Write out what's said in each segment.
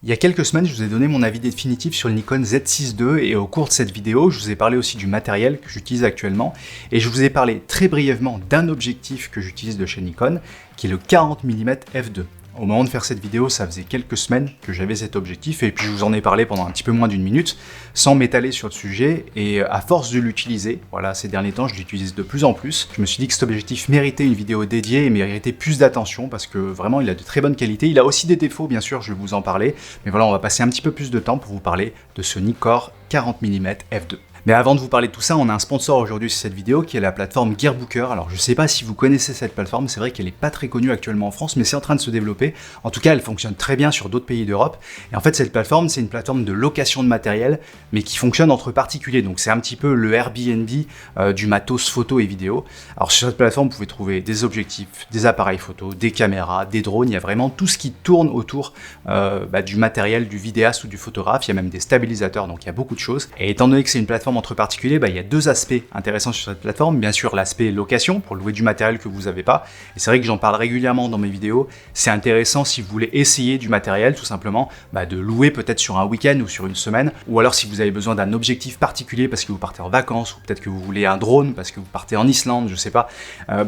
Il y a quelques semaines, je vous ai donné mon avis définitif sur le Nikon Z6 II et au cours de cette vidéo, je vous ai parlé aussi du matériel que j'utilise actuellement et je vous ai parlé très brièvement d'un objectif que j'utilise de chez Nikon qui est le 40 mm f2. Au moment de faire cette vidéo, ça faisait quelques semaines que j'avais cet objectif et puis je vous en ai parlé pendant un petit peu moins d'une minute sans m'étaler sur le sujet et à force de l'utiliser, voilà, ces derniers temps je l'utilise de plus en plus, je me suis dit que cet objectif méritait une vidéo dédiée et méritait plus d'attention parce que vraiment il a de très bonnes qualités, il a aussi des défauts bien sûr, je vais vous en parler, mais voilà, on va passer un petit peu plus de temps pour vous parler de ce Nikkor 40 mm f2. Mais avant de vous parler de tout ça, on a un sponsor aujourd'hui sur cette vidéo qui est la plateforme Gearbooker. Alors je sais pas si vous connaissez cette plateforme, c'est vrai qu'elle est pas très connue actuellement en France, mais c'est en train de se développer. En tout cas, elle fonctionne très bien sur d'autres pays d'Europe. Et en fait, cette plateforme, c'est une plateforme de location de matériel, mais qui fonctionne entre particuliers. Donc c'est un petit peu le Airbnb du matos photo et vidéo. Alors sur cette plateforme, vous pouvez trouver des objectifs, des appareils photo, des caméras, des drones. Il y a vraiment tout ce qui tourne autour du matériel du vidéaste ou du photographe. Il y a même des stabilisateurs, donc il y a beaucoup de choses. Et étant donné que c'est une plateforme entre particuliers, il y a deux aspects intéressants sur cette plateforme. Bien sûr, l'aspect location, pour louer du matériel que vous n'avez pas. Et c'est vrai que j'en parle régulièrement dans mes vidéos. C'est intéressant si vous voulez essayer du matériel, tout simplement, de louer peut-être sur un week-end ou sur une semaine. Ou alors si vous avez besoin d'un objectif particulier parce que vous partez en vacances, ou peut-être que vous voulez un drone parce que vous partez en Islande, je sais pas.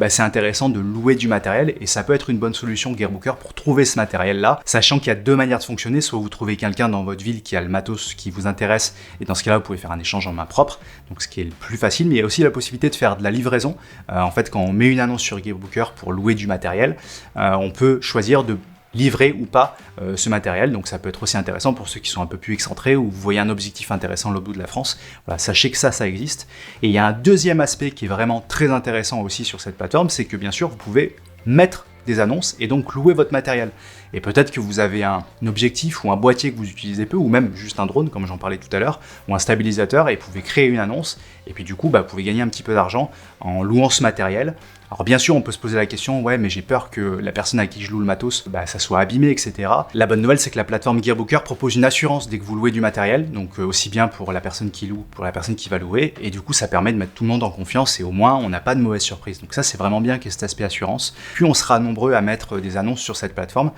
C'est intéressant de louer du matériel et ça peut être une bonne solution Gearbooker pour trouver ce matériel-là. Sachant qu'il y a deux manières de fonctionner. Soit vous trouvez quelqu'un dans votre ville qui a le matos qui vous intéresse et dans ce cas-là, vous pouvez faire un échange en main propre, donc ce qui est le plus facile, mais il y a aussi la possibilité de faire de la livraison. En fait, quand on met une annonce sur Gearbooker pour louer du matériel, on peut choisir de livrer ou pas ce matériel, donc ça peut être aussi intéressant pour ceux qui sont un peu plus excentrés ou vous voyez un objectif intéressant au bout de la France. Voilà, sachez que ça existe. Et il y a un deuxième aspect qui est vraiment très intéressant aussi sur cette plateforme, c'est que bien sûr vous pouvez mettre des annonces et donc louer votre matériel. Et peut-être que vous avez un objectif ou un boîtier que vous utilisez peu, ou même juste un drone, comme j'en parlais tout à l'heure, ou un stabilisateur, et vous pouvez créer une annonce, et puis du coup, vous pouvez gagner un petit peu d'argent en louant ce matériel. Alors bien sûr, on peut se poser la question, ouais, mais j'ai peur que la personne à qui je loue le matos, ça soit abîmé, etc. La bonne nouvelle, c'est que la plateforme Gearbooker propose une assurance dès que vous louez du matériel, donc aussi bien pour la personne qui loue, pour la personne qui va louer, et du coup, ça permet de mettre tout le monde en confiance, et au moins, on n'a pas de mauvaise surprise. Donc ça, c'est vraiment bien qu'il y ait cet aspect assurance. Plus on sera nombreux à mettre des annonces sur cette plateforme,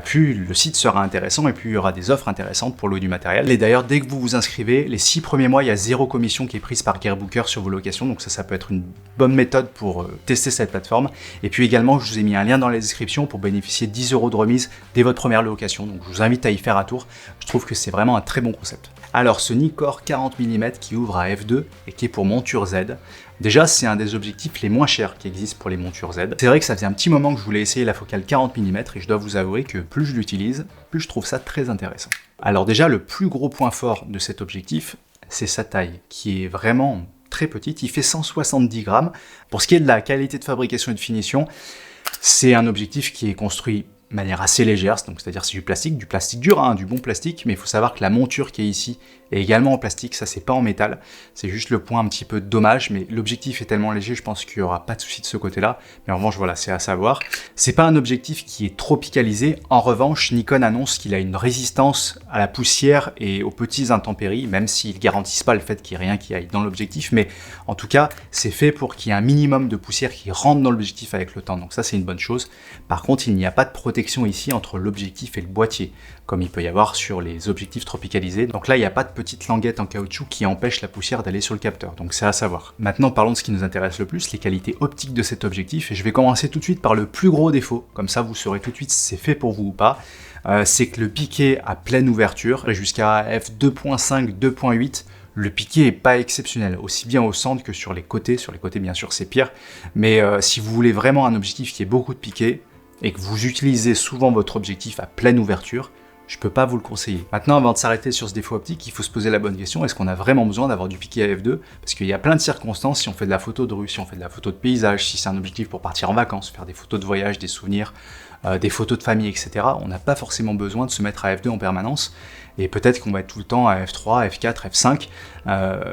plus le site sera intéressant, et plus il y aura des offres intéressantes pour louer du matériel. Et d'ailleurs, dès que vous vous inscrivez, les 6 premiers mois, il y a 0 commission qui est prise par Gearbooker sur vos locations, donc ça peut être une bonne méthode pour tester cette plateforme. Et puis également, je vous ai mis un lien dans la description pour bénéficier de 10 € de remise dès votre première location. Donc je vous invite à y faire un tour. Je trouve que c'est vraiment un très bon concept. Alors ce Nikkor 40 mm qui ouvre à f2 et qui est pour monture Z, déjà c'est un des objectifs les moins chers qui existent pour les montures Z. C'est vrai que ça faisait un petit moment que je voulais essayer la focale 40 mm et je dois vous avouer que plus je l'utilise, plus je trouve ça très intéressant. Alors déjà, le plus gros point fort de cet objectif, c'est sa taille, qui est vraiment très petite, il fait 170 grammes. Pour ce qui est de la qualité de fabrication et de finition, c'est un objectif qui est construit de manière assez légère, donc c'est-à-dire c'est du plastique dur, du bon plastique, mais il faut savoir que la monture qui est ici est également en plastique, ça c'est pas en métal, c'est juste le point un petit peu dommage, mais l'objectif est tellement léger, je pense qu'il n'y aura pas de souci de ce côté-là, mais en revanche voilà, c'est à savoir. C'est pas un objectif qui est tropicalisé, en revanche Nikon annonce qu'il a une résistance à la poussière et aux petites intempéries, même s'ils garantissent pas le fait qu'il n'y ait rien qui aille dans l'objectif, mais en tout cas c'est fait pour qu'il y ait un minimum de poussière qui rentre dans l'objectif avec le temps, donc ça c'est une bonne chose. Par contre il n'y a pas de protection ici entre l'objectif et le boîtier, comme il peut y avoir sur les objectifs tropicalisés. Donc là, il n'y a pas de petite languette en caoutchouc qui empêche la poussière d'aller sur le capteur, donc c'est à savoir. Maintenant, parlons de ce qui nous intéresse le plus, les qualités optiques de cet objectif, et je vais commencer tout de suite par le plus gros défaut, comme ça vous saurez tout de suite si c'est fait pour vous ou pas. C'est que le piqué à pleine ouverture, jusqu'à f2.5, 2.8, le piqué est pas exceptionnel, aussi bien au centre que sur les côtés. Sur les côtés, bien sûr, c'est pire, mais si vous voulez vraiment un objectif qui ait beaucoup de piqué, et que vous utilisez souvent votre objectif à pleine ouverture, je peux pas vous le conseiller. Maintenant, avant de s'arrêter sur ce défaut optique, il faut se poser la bonne question, est-ce qu'on a vraiment besoin d'avoir du piqué à f2? Parce qu'il y a plein de circonstances, si on fait de la photo de rue, si on fait de la photo de paysage, si c'est un objectif pour partir en vacances, faire des photos de voyage, des souvenirs, des photos de famille, etc. On n'a pas forcément besoin de se mettre à f2 en permanence, et peut-être qu'on va être tout le temps à f3, f4, f5,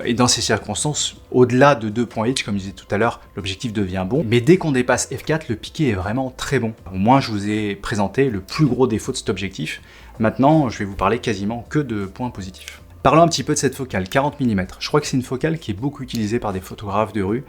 et dans ces circonstances, au-delà de 2.8, comme je disais tout à l'heure, l'objectif devient bon, mais dès qu'on dépasse f4, le piqué est vraiment très bon. Au moins, je vous ai présenté le plus gros défaut de cet objectif. Maintenant, je vais vous parler quasiment que de points positifs. Parlons un petit peu de cette focale 40 mm. Je crois que c'est une focale qui est beaucoup utilisée par des photographes de rue,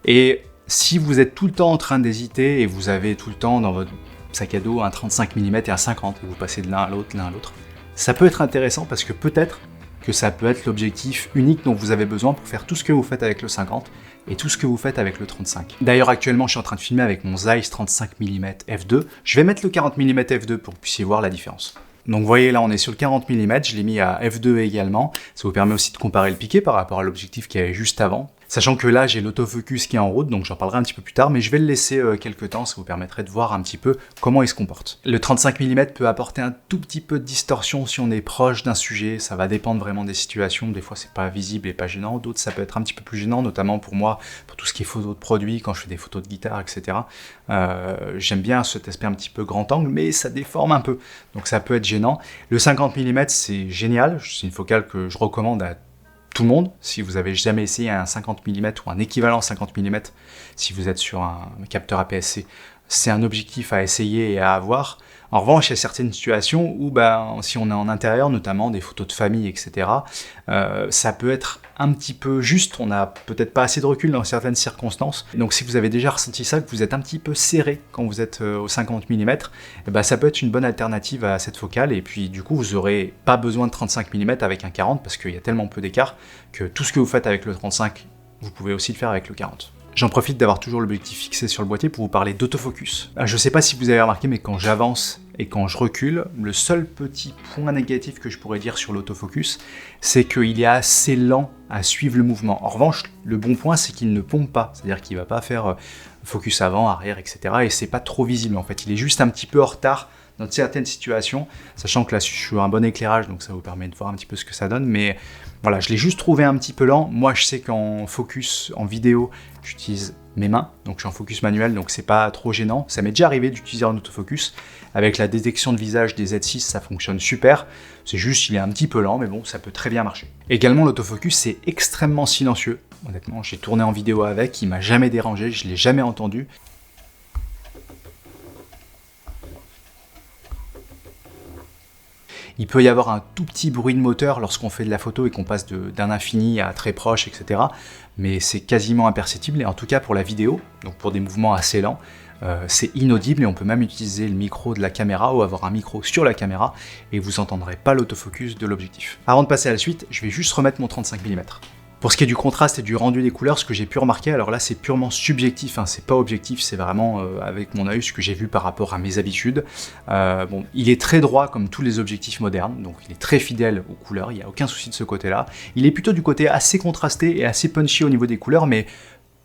et si vous êtes tout le temps en train d'hésiter, et vous avez tout le temps dans votre sac à dos un 35 mm et un 50, et vous passez de l'un à l'autre, Ça peut être intéressant parce que peut-être que ça peut être l'objectif unique dont vous avez besoin pour faire tout ce que vous faites avec le 50 et tout ce que vous faites avec le 35. D'ailleurs, actuellement, je suis en train de filmer avec mon Zeiss 35 mm f2. Je vais mettre le 40 mm f2 pour que vous puissiez voir la différence. Donc vous voyez là, on est sur le 40 mm, je l'ai mis à f2 également. Ça vous permet aussi de comparer le piqué par rapport à l'objectif qui avait juste avant. Sachant que là, j'ai l'autofocus qui est en route, donc j'en parlerai un petit peu plus tard, mais je vais le laisser quelques temps, ça vous permettrait de voir un petit peu comment il se comporte. Le 35 mm peut apporter un tout petit peu de distorsion si on est proche d'un sujet, ça va dépendre vraiment des situations, des fois c'est pas visible et pas gênant, d'autres ça peut être un petit peu plus gênant, notamment pour moi, pour tout ce qui est photos de produits, quand je fais des photos de guitare, etc. J'aime bien cet aspect un petit peu grand angle, mais ça déforme un peu, donc ça peut être gênant. Le 50 mm c'est génial, c'est une focale que je recommande à tout le monde, si vous avez jamais essayé un 50 mm ou un équivalent 50 mm, si vous êtes sur un capteur APS-C, c'est un objectif à essayer et à avoir. En revanche, il y a certaines situations où, si on est en intérieur, notamment des photos de famille, etc., ça peut être un petit peu juste, on n'a peut-être pas assez de recul dans certaines circonstances. Donc si vous avez déjà ressenti ça, que vous êtes un petit peu serré quand vous êtes au 50 mm, ça peut être une bonne alternative à cette focale, et puis du coup, vous n'aurez pas besoin de 35 mm avec un 40, parce qu'il y a tellement peu d'écart que tout ce que vous faites avec le 35, vous pouvez aussi le faire avec le 40. J'en profite d'avoir toujours l'objectif fixé sur le boîtier pour vous parler d'autofocus. Je ne sais pas si vous avez remarqué, mais quand j'avance et quand je recule, le seul petit point négatif que je pourrais dire sur l'autofocus, c'est qu'il est assez lent à suivre le mouvement. En revanche, le bon point, c'est qu'il ne pompe pas, c'est-à-dire qu'il ne va pas faire focus avant, arrière, etc. Et c'est pas trop visible en fait, il est juste un petit peu en retard dans certaines situations, sachant que là je suis un bon éclairage, donc ça vous permet de voir un petit peu ce que ça donne, mais voilà, je l'ai juste trouvé un petit peu lent. Moi je sais qu'en focus, en vidéo, j'utilise mes mains, donc je suis en focus manuel, donc c'est pas trop gênant. Ça m'est déjà arrivé d'utiliser un autofocus, avec la détection de visage des Z6, ça fonctionne super, c'est juste il est un petit peu lent, mais bon, ça peut très bien marcher. Également l'autofocus, c'est extrêmement silencieux, honnêtement, j'ai tourné en vidéo avec, il m'a jamais dérangé, je l'ai jamais entendu. Il peut y avoir un tout petit bruit de moteur lorsqu'on fait de la photo et qu'on passe d'un infini à très proche, etc. Mais c'est quasiment imperceptible, et en tout cas pour la vidéo, donc pour des mouvements assez lents, c'est inaudible, et on peut même utiliser le micro de la caméra ou avoir un micro sur la caméra et vous n'entendrez pas l'autofocus de l'objectif. Avant de passer à la suite, je vais juste remettre mon 35 mm. Pour ce qui est du contraste et du rendu des couleurs, ce que j'ai pu remarquer, alors là c'est purement subjectif, hein, c'est pas objectif, c'est vraiment avec mon œil ce que j'ai vu par rapport à mes habitudes. Bon, il est très droit comme tous les objectifs modernes, donc il est très fidèle aux couleurs, il n'y a aucun souci de ce côté-là. Il est plutôt du côté assez contrasté et assez punchy au niveau des couleurs, mais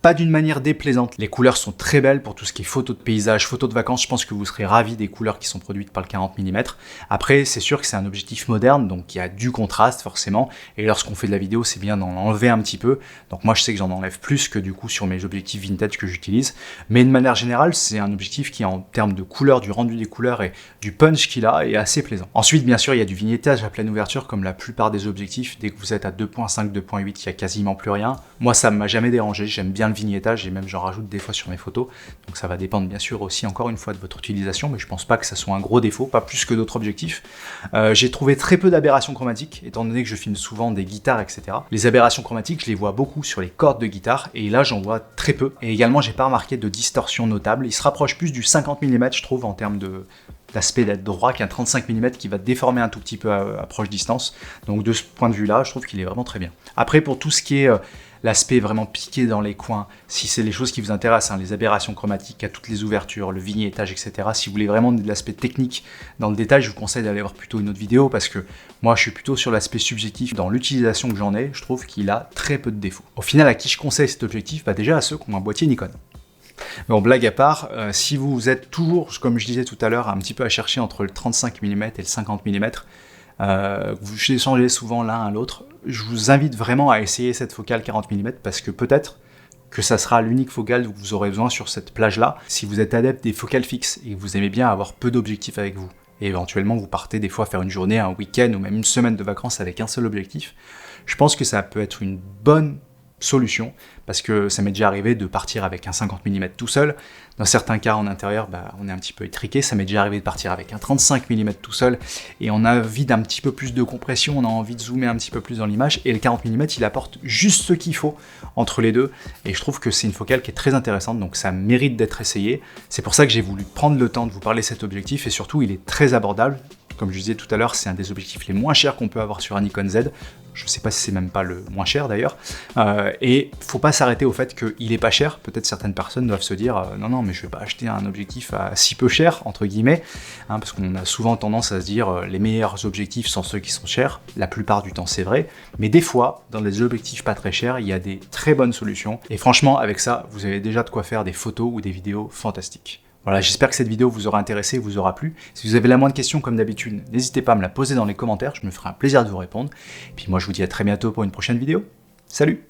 pas d'une manière déplaisante. Les couleurs sont très belles pour tout ce qui est photos de paysage, photos de vacances. Je pense que vous serez ravis des couleurs qui sont produites par le 40 mm. Après, c'est sûr que c'est un objectif moderne, donc il y a du contraste forcément. Et lorsqu'on fait de la vidéo, c'est bien d'en enlever un petit peu. Donc moi, je sais que j'en enlève plus que du coup sur mes objectifs vintage que j'utilise. Mais de manière générale, c'est un objectif qui, en termes de couleurs, du rendu des couleurs et du punch qu'il a, est assez plaisant. Ensuite, bien sûr, il y a du vignettage à pleine ouverture, comme la plupart des objectifs. Dès que vous êtes à 2.5, 2.8, il n'y a quasiment plus rien. Moi, ça ne m'a jamais dérangé. J'aime bien le vignettage, et même j'en rajoute des fois sur mes photos, donc ça va dépendre bien sûr aussi encore une fois de votre utilisation, mais je pense pas que ça soit un gros défaut, pas plus que d'autres objectifs. J'ai trouvé très peu d'aberrations chromatiques, étant donné que je filme souvent des guitares, etc. Les aberrations chromatiques, je les vois beaucoup sur les cordes de guitare, et là j'en vois très peu, et également j'ai pas remarqué de distorsion notable. Il se rapproche plus du 50 mm je trouve en termes d'aspect d'être droit, qu'un 35 mm qui va déformer un tout petit peu à proche distance. Donc de ce point de vue là, je trouve qu'il est vraiment très bien. Après, pour tout ce qui est l'aspect vraiment piqué dans les coins, si c'est les choses qui vous intéressent, hein, les aberrations chromatiques à toutes les ouvertures, le vignettage, etc. Si vous voulez vraiment de l'aspect technique dans le détail, je vous conseille d'aller voir plutôt une autre vidéo, parce que moi je suis plutôt sur l'aspect subjectif. Dans l'utilisation que j'en ai, je trouve qu'il a très peu de défauts. Au final, à qui je conseille cet objectif? Déjà à ceux qui ont un boîtier Nikon. Bon, blague à part, si vous êtes toujours, comme je disais tout à l'heure, un petit peu à chercher entre le 35 mm et le 50 mm, vous échangez souvent l'un à l'autre, je vous invite vraiment à essayer cette focale 40 mm, parce que peut-être que ça sera l'unique focale que vous aurez besoin sur cette plage-là, si vous êtes adepte des focales fixes et que vous aimez bien avoir peu d'objectifs avec vous. Et éventuellement, vous partez des fois faire une journée, un week-end ou même une semaine de vacances avec un seul objectif. Je pense que ça peut être une bonne solution, parce que ça m'est déjà arrivé de partir avec un 50 mm tout seul. Dans certains cas en intérieur, on est un petit peu étriqué. Ça m'est déjà arrivé de partir avec un 35 mm tout seul, et on a envie d'un petit peu plus de compression, on a envie de zoomer un petit peu plus dans l'image, et le 40 mm il apporte juste ce qu'il faut entre les deux, et je trouve que c'est une focale qui est très intéressante, donc ça mérite d'être essayé. C'est pour ça que j'ai voulu prendre le temps de vous parler de cet objectif, et surtout il est très abordable. Comme je disais tout à l'heure, c'est un des objectifs les moins chers qu'on peut avoir sur un Nikon Z. Je ne sais pas si c'est même pas le moins cher d'ailleurs. Et faut pas s'arrêter au fait qu'il est pas cher. Peut-être certaines personnes doivent se dire non, mais je vais pas acheter un objectif à si peu cher, entre guillemets, parce qu'on a souvent tendance à se dire les meilleurs objectifs sont ceux qui sont chers. La plupart du temps, c'est vrai. Mais des fois, dans les objectifs pas très chers, il y a des très bonnes solutions. Et franchement, avec ça, vous avez déjà de quoi faire des photos ou des vidéos fantastiques. Voilà, j'espère que cette vidéo vous aura intéressé et vous aura plu. Si vous avez la moindre question, comme d'habitude, n'hésitez pas à me la poser dans les commentaires, je me ferai un plaisir de vous répondre. Et puis moi, je vous dis à très bientôt pour une prochaine vidéo. Salut!